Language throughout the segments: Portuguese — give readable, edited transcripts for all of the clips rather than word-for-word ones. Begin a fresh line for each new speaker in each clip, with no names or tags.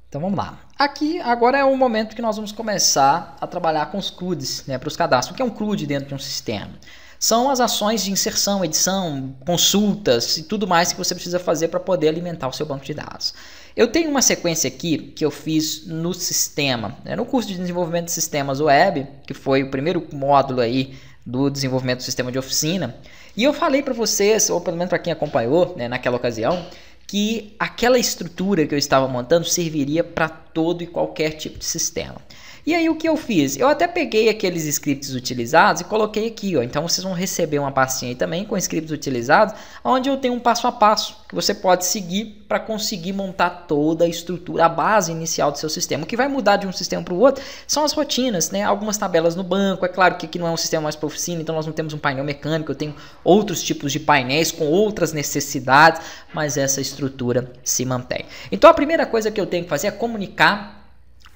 Então vamos lá. Aqui agora é o momento que nós vamos começar a trabalhar com os CRUDs, né, para os cadastros. O que é um CRUD dentro de um sistema? São as ações de inserção, edição, consultas e tudo mais que você precisa fazer para poder alimentar o seu banco de dados. Eu tenho uma sequência aqui que eu fiz no sistema, né, no curso de desenvolvimento de sistemas web, que foi o primeiro módulo aí do desenvolvimento do sistema de oficina. E eu falei para vocês, ou pelo menos para quem acompanhou, né, naquela ocasião, que aquela estrutura que eu estava montando serviria para todo e qualquer tipo de sistema. E aí o que eu fiz? Eu até peguei aqueles scripts utilizados e coloquei aqui, ó. Então vocês vão receber uma pastinha aí também com scripts utilizados, onde eu tenho um passo a passo que você pode seguir para conseguir montar toda a estrutura, a base inicial do seu sistema. O que vai mudar de um sistema para o outro são as rotinas, né? Algumas tabelas no banco. É claro que aqui não é um sistema mais para oficina, então nós não temos um painel mecânico, eu tenho outros tipos de painéis com outras necessidades, mas essa estrutura se mantém. Então a primeira coisa que eu tenho que fazer é comunicar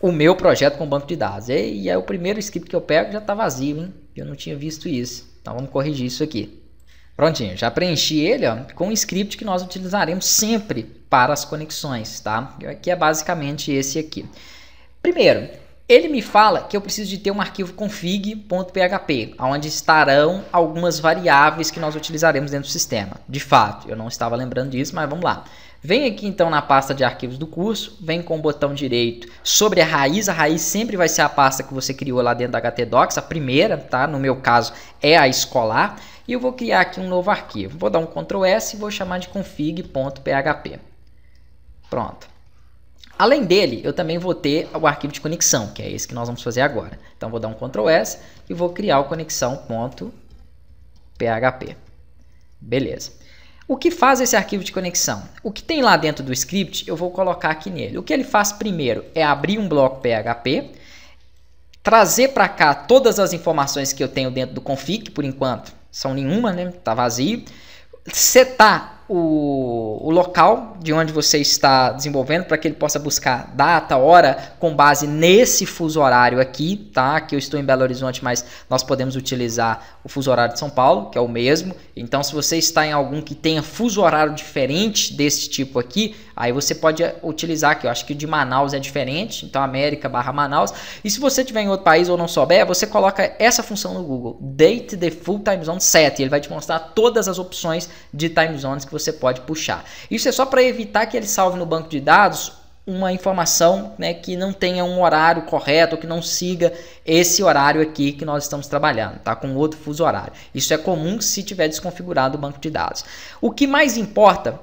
o meu projeto com o banco de dados. E é o primeiro script que eu pego, já está vazio, hein? Eu não tinha visto isso. Então vamos corrigir isso aqui. Prontinho, já preenchi ele, ó, com um script que nós utilizaremos sempre para as conexões, tá? Que é basicamente esse aqui. Primeiro, ele me fala que eu preciso de ter um arquivo config.php, onde estarão algumas variáveis que nós utilizaremos dentro do sistema. De fato, eu não estava lembrando disso, mas vamos lá. Vem aqui então na pasta de arquivos do curso, vem com o botão direito sobre a raiz sempre vai ser a pasta que você criou lá dentro da HTDocs, a primeira, tá? No meu caso é a escolar, e eu vou criar aqui um novo arquivo. Vou dar um Ctrl S e vou chamar de config.php. Pronto. Além dele, eu também vou ter o arquivo de conexão, que é esse que nós vamos fazer agora. Então vou dar um Ctrl S e vou criar o conexão.php. Beleza. O que faz esse arquivo de conexão? O que tem lá dentro do script, eu vou colocar aqui nele. O que ele faz primeiro é abrir um bloco PHP, trazer para cá todas as informações que eu tenho dentro do config, que por enquanto são nenhuma, né? Tá vazio. Setar o local de onde você está desenvolvendo para que ele possa buscar data, hora, com base nesse fuso horário aqui, tá? Aqui eu estou em Belo Horizonte, mas nós podemos utilizar o fuso horário de São Paulo, que é o mesmo. Então, se você está em algum que tenha fuso horário diferente desse tipo aqui, aí você pode utilizar, que eu acho que o de Manaus é diferente, então América / Manaus. E se você estiver em outro país ou não souber, você coloca essa função no Google, Date Default Time Zone Set, e ele vai te mostrar todas as opções de time zones que você pode puxar. Isso é só para evitar que ele salve no banco de dados uma informação, né, que não tenha um horário correto, ou que não siga esse horário aqui que nós estamos trabalhando, tá? Com outro fuso horário. Isso é comum se tiver desconfigurado o banco de dados. O que mais importa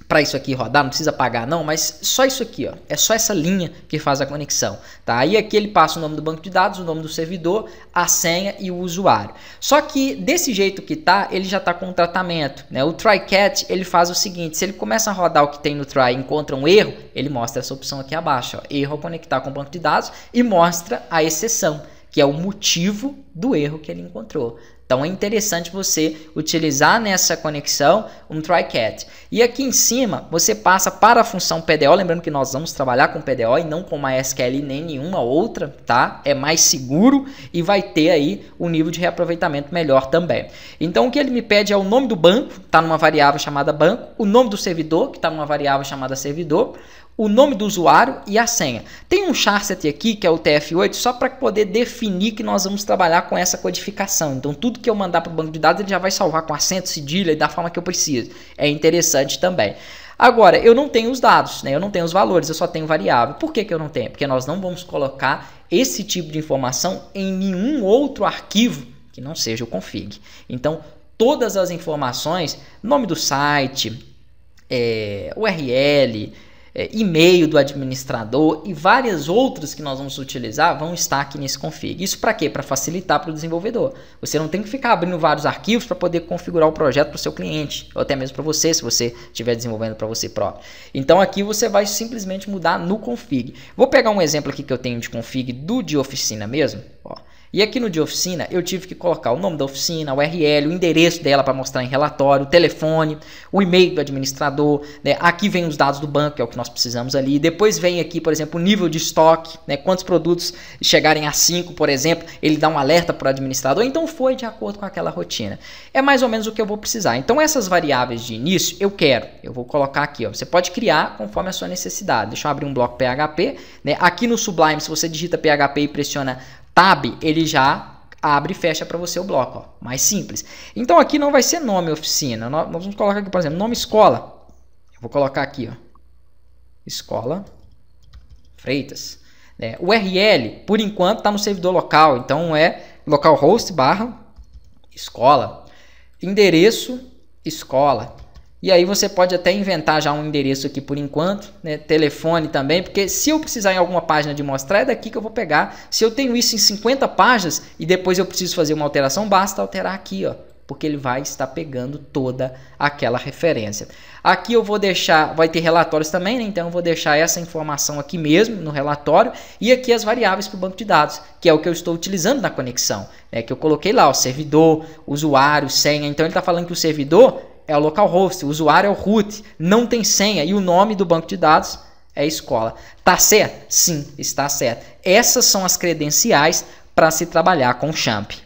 para isso aqui rodar, não precisa pagar não, mas só isso aqui, ó, é só essa linha que faz a conexão, tá? Aí aqui ele passa o nome do banco de dados, o nome do servidor, a senha e o usuário. Só que desse jeito que tá, ele já tá com um tratamento, né? O try-catch, ele faz o seguinte, se ele começa a rodar o que tem no try e encontra um erro, ele mostra essa opção aqui abaixo, ó, erro ao conectar com o banco de dados, e mostra a exceção, que é o motivo do erro que ele encontrou. Então é interessante você utilizar nessa conexão um try-catch. E aqui em cima você passa para a função PDO, lembrando que nós vamos trabalhar com PDO e não com MySQL nem nenhuma outra, tá? É mais seguro e vai ter aí um nível de reaproveitamento melhor também. Então o que ele me pede é o nome do banco, está numa variável chamada banco, o nome do servidor, que está numa variável chamada servidor, o nome do usuário e a senha. Tem um charset aqui, que é o TF8, só para poder definir que nós vamos trabalhar com essa codificação. Então, tudo que eu mandar para o banco de dados, ele já vai salvar com acento, cedilha e da forma que eu preciso. É interessante também. Agora, eu não tenho os dados, né? Eu não tenho os valores, eu só tenho variável. Por que eu não tenho? Porque nós não vamos colocar esse tipo de informação em nenhum outro arquivo que não seja o config. Então, todas as informações, nome do site, URL, e-mail do administrador e várias outras que nós vamos utilizar vão estar aqui nesse config. Isso para quê? Para facilitar para o desenvolvedor. Você não tem que ficar abrindo vários arquivos para poder configurar o projeto para o seu cliente, ou até mesmo para você, se você estiver desenvolvendo para você próprio. Então aqui você vai simplesmente mudar no config. Vou pegar um exemplo aqui que eu tenho de config de oficina mesmo, ó. E aqui no de oficina eu tive que colocar o nome da oficina, o URL, o endereço dela para mostrar em relatório, o telefone, o e-mail do administrador, né? Aqui vem os dados do banco, que é o que nós precisamos ali. Depois vem aqui, por exemplo, o nível de estoque, né? Quantos produtos chegarem a 5, por exemplo, ele dá um alerta para o administrador. Então foi de acordo com aquela rotina. É mais ou menos o que eu vou precisar. Então essas variáveis de início eu vou colocar aqui, ó. Você pode criar conforme a sua necessidade. Deixa eu abrir um bloco PHP, né? Aqui no Sublime, se você digita PHP e pressiona Tab, ele já abre e fecha para você o bloco, ó. Mais simples. Então aqui não vai ser nome oficina. Nós vamos colocar aqui, por exemplo, nome escola. Eu vou colocar aqui, ó. Escola Freitas. O URL, por enquanto, está no servidor local. Então é localhost / escola. Endereço escola. E aí você pode até inventar já um endereço aqui por enquanto, né? Telefone também, porque se eu precisar em alguma página de mostrar, é daqui que eu vou pegar. Se eu tenho isso em 50 páginas e depois eu preciso fazer uma alteração, basta alterar aqui, ó, porque ele vai estar pegando toda aquela referência. Aqui eu vou deixar, vai ter relatórios também, né? Então eu vou deixar essa informação aqui mesmo no relatório e aqui as variáveis para o banco de dados, que é o que eu estou utilizando na conexão, né? Que eu coloquei lá, o servidor, usuário, senha. Então ele está falando que o servidor é o localhost, o usuário é o root, não tem senha e o nome do banco de dados é escola. Tá certo? Sim, está certo. Essas são as credenciais para se trabalhar com o XAMPP.